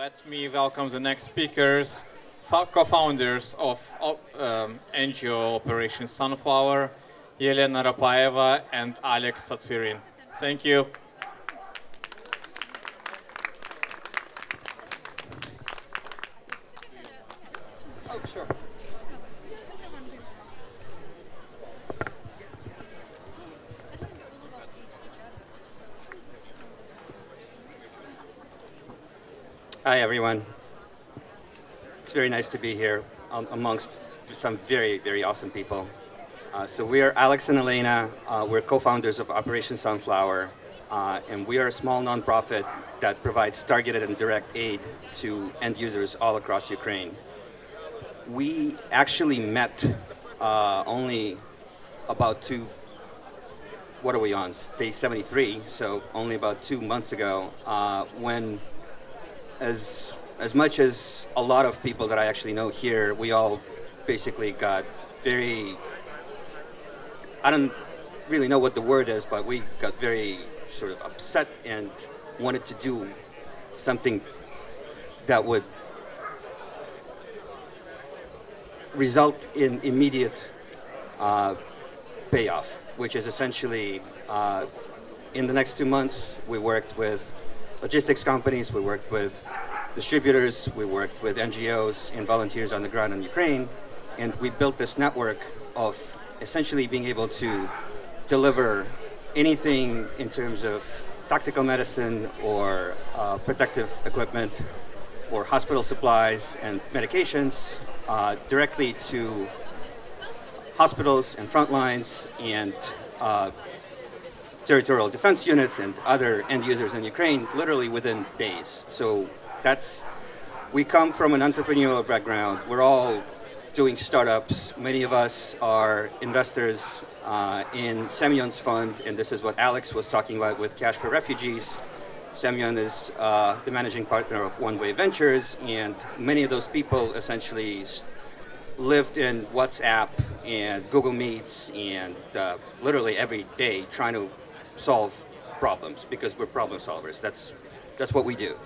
Let me welcome the next speakers, co-founders of NGO Operation Sunflower, Elena Ropaeva and Alex Tsatsirin. Thank you. Oh, sure. Hi, everyone. It's very nice to be here amongst some very, very awesome people. So we are Alex and Elena. We're co-founders of Operation Sunflower, and we are a small nonprofit that provides targeted and direct aid to end users all across Ukraine. We actually met only about what are we on? Day 73, so only about 2 months ago, when as much as a lot of people that I actually know here, we all basically got very, I don't really know what the word is, but we got very sort of upset and wanted to do something that would result in immediate payoff, which is essentially in the next 2 months, we worked with logistics companies, we worked with distributors, we worked with NGOs and volunteers on the ground in Ukraine, and we built this network of essentially being able to deliver anything in terms of tactical medicine or protective equipment or hospital supplies and medications directly to hospitals and front lines and territorial defense units and other end users in Ukraine literally within days. So we come from an entrepreneurial background. We're all doing startups. Many of us are investors in Semyon's fund, and this is what Alex was talking about with Cash for Refugees. Semyon is the managing partner of One Way Ventures, and many of those people essentially lived in WhatsApp and Google Meets and literally every day trying to solve problems because we're problem solvers. That's what we do.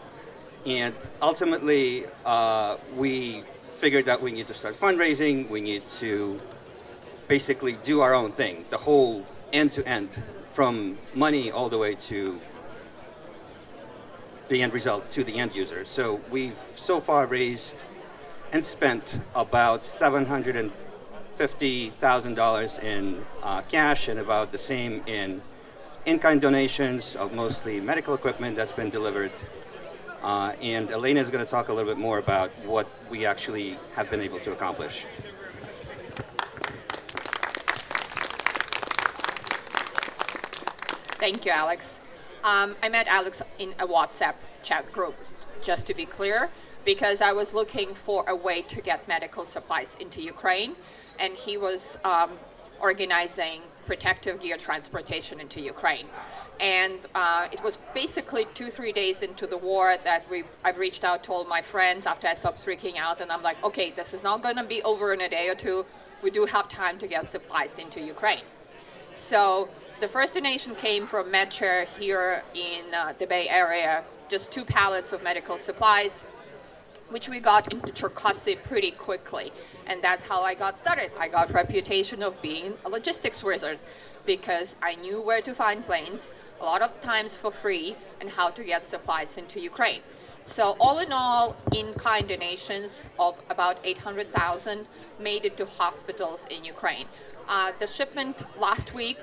And ultimately, we figured that we need to start fundraising. We need to basically do our own thing, the whole end-to-end, from money all the way to the end result to the end user. So we've so far raised and spent about $750,000 in cash and about the same in-kind donations of mostly medical equipment that's been delivered. And Elena is going to talk a little bit more about what we actually have been able to accomplish. Thank you, Alex. I met Alex in a WhatsApp chat group, just to be clear, because I was looking for a way to get medical supplies into Ukraine, and he was organizing protective gear transportation into Ukraine. And it was basically 2-3 days into the war that I've reached out to all my friends after I stopped freaking out, and I'm like, okay, this is not going to be over in a day or two. We do have time to get supplies into Ukraine. So the first donation came from MedShare here in the Bay Area, just 2 pallets of medical supplies, which we got into Cherkasy pretty quickly. And that's how I got started. I got a reputation of being a logistics wizard because I knew where to find planes, a lot of times for free, and how to get supplies into Ukraine. So all in all, in-kind donations of about 800,000 made it to hospitals in Ukraine. The shipment last week,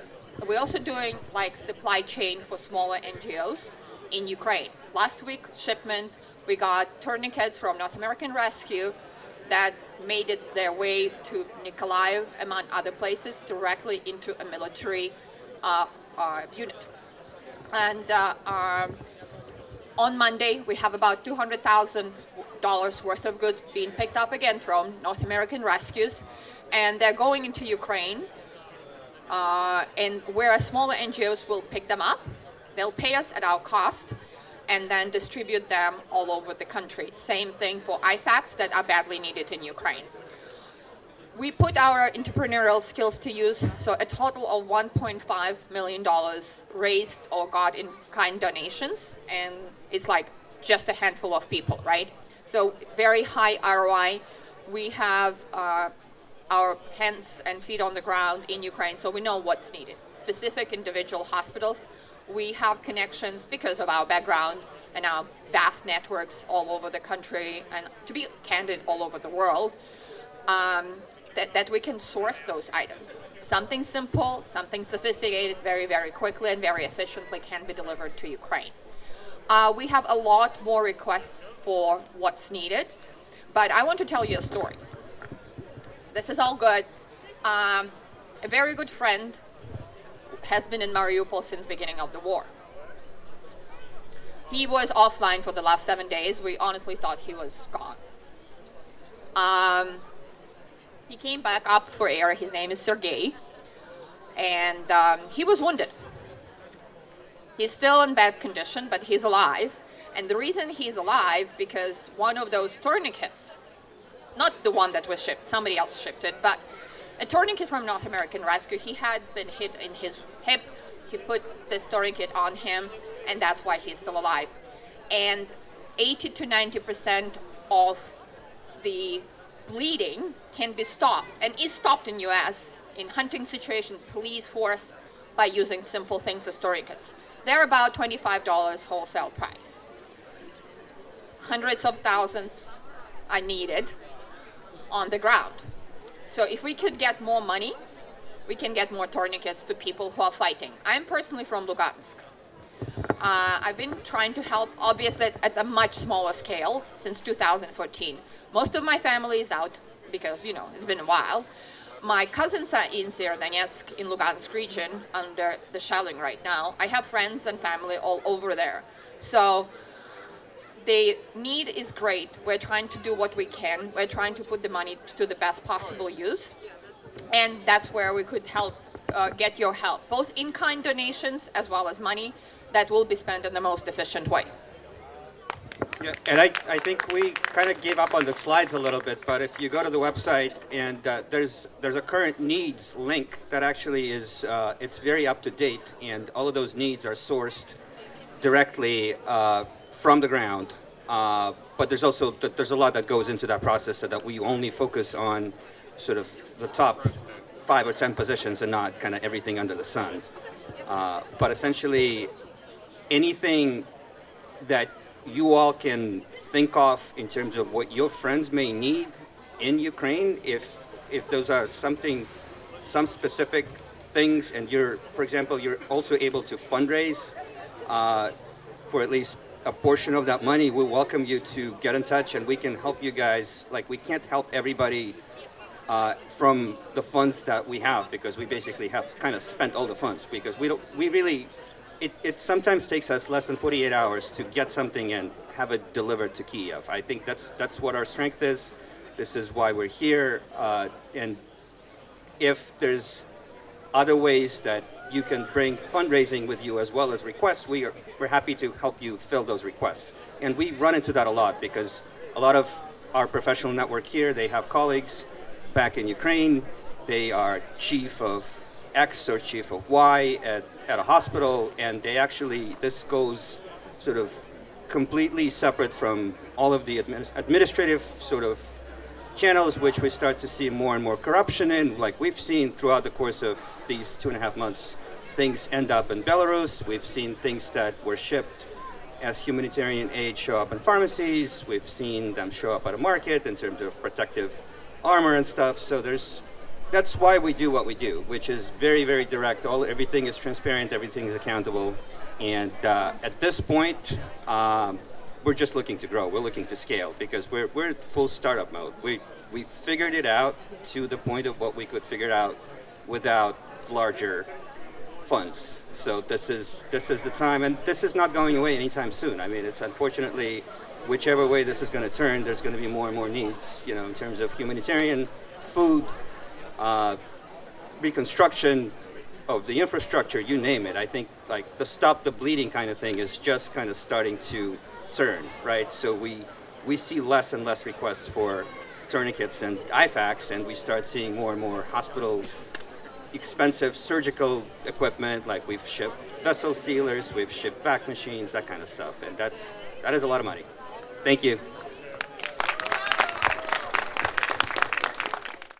we're also doing like supply chain for smaller NGOs in Ukraine. Last week shipment, we got tourniquets from North American Rescue that made it their way to Nikolaev, among other places, directly into a military unit. And on Monday, we have about $200,000 worth of goods being picked up again from North American Rescues, and they're going into Ukraine. And whereas smaller NGOs will pick them up, they'll pay us at our cost and then distribute them all over the country. Same thing for IFACs that are badly needed in Ukraine. We put our entrepreneurial skills to use, so a total of $1.5 million raised or got in kind donations, and it's like just a handful of people, right? So very high ROI. We have our hands and feet on the ground in Ukraine, so we know what's needed. Specific individual hospitals, we have connections because of our background and our vast networks all over the country, and to be candid, all over the world, that we can source those items. Something simple, something sophisticated, very, very quickly and very efficiently can be delivered to Ukraine. We have a lot more requests for what's needed, but I want to tell you a story. This is all good. A very good friend has been in Mariupol since beginning of the war. He was offline for the last 7 days. We honestly thought he was gone. He came back up for air. His name is Sergei, and he was wounded. He's still in bad condition, but he's alive. And the reason he's alive, because one of those tourniquets, not the one that was shipped, somebody else shipped it, but a tourniquet from North American Rescue, he had been hit in his hip. He put this tourniquet on him, and that's why he's still alive. And 80 to 90% of the bleeding can be stopped, and is stopped in US in hunting situation, police force, by using simple things as tourniquets. They're about $25 wholesale price. Hundreds of thousands are needed on the ground. So if we could get more money, we can get more tourniquets to people who are fighting. I'm personally from Lugansk. I've been trying to help, obviously, at a much smaller scale since 2014. Most of my family is out because, it's been a while. My cousins are in Severodonetsk, in Lugansk region, under the shelling right now. I have friends and family all over there. So the need is great. We're trying to do what we can. We're trying to put the money to the best possible use. And that's where we could help, get your help, both in-kind donations as well as money that will be spent in the most efficient way. Yeah, and I think we kind of gave up on the slides a little bit, but if you go to the website and there's a current needs link that actually is, it's very up to date, and all of those needs are sourced directly from the ground. But there's a lot that goes into that process, so that we only focus on sort of the top 5 or 10 positions and not kind of everything under the sun. But essentially, anything that you all can think of in terms of what your friends may need in Ukraine, if those are some specific things, and for example, you're also able to fundraise for at least a portion of that money, we welcome you to get in touch, and we can help you guys. Like, we can't help everybody from the funds that we have, because we basically have kind of spent all the funds, because it sometimes takes us less than 48 hours to get something and have it delivered to Kyiv. I think that's what our strength is. This is why we're here. And if there's other ways that you can bring fundraising with you as well as requests, we're happy to help you fill those requests. And we run into that a lot, because a lot of our professional network here, they have colleagues back in Ukraine. They are chief of X or chief of Y at a hospital, and this goes sort of completely separate from all of the administrative sort of channels, which we start to see more and more corruption in. Like we've seen throughout the course of these 2.5 months, things end up in Belarus. We've seen things that were shipped as humanitarian aid show up in pharmacies. We've seen them show up at a market in terms of protective armor and stuff. So that's why we do what we do, which is very, very direct. Everything is transparent, everything is accountable. And at this point, we're just looking to grow. We're looking to scale, because we're in full startup mode. We figured it out to the point of what we could figure out without larger funds. So this is the time, and this is not going away anytime soon. I mean, it's unfortunately, whichever way this is going to turn, there's going to be more and more needs, in terms of humanitarian, food, reconstruction of the infrastructure, you name it. I think like the stop the bleeding kind of thing is just kind of starting to turn, right? So we see less and less requests for tourniquets and IFACs, and we start seeing more and more hospital, expensive surgical equipment, like we've shipped vessel sealers, we've shipped vac machines, that kind of stuff, and that is a lot of money. Thank you.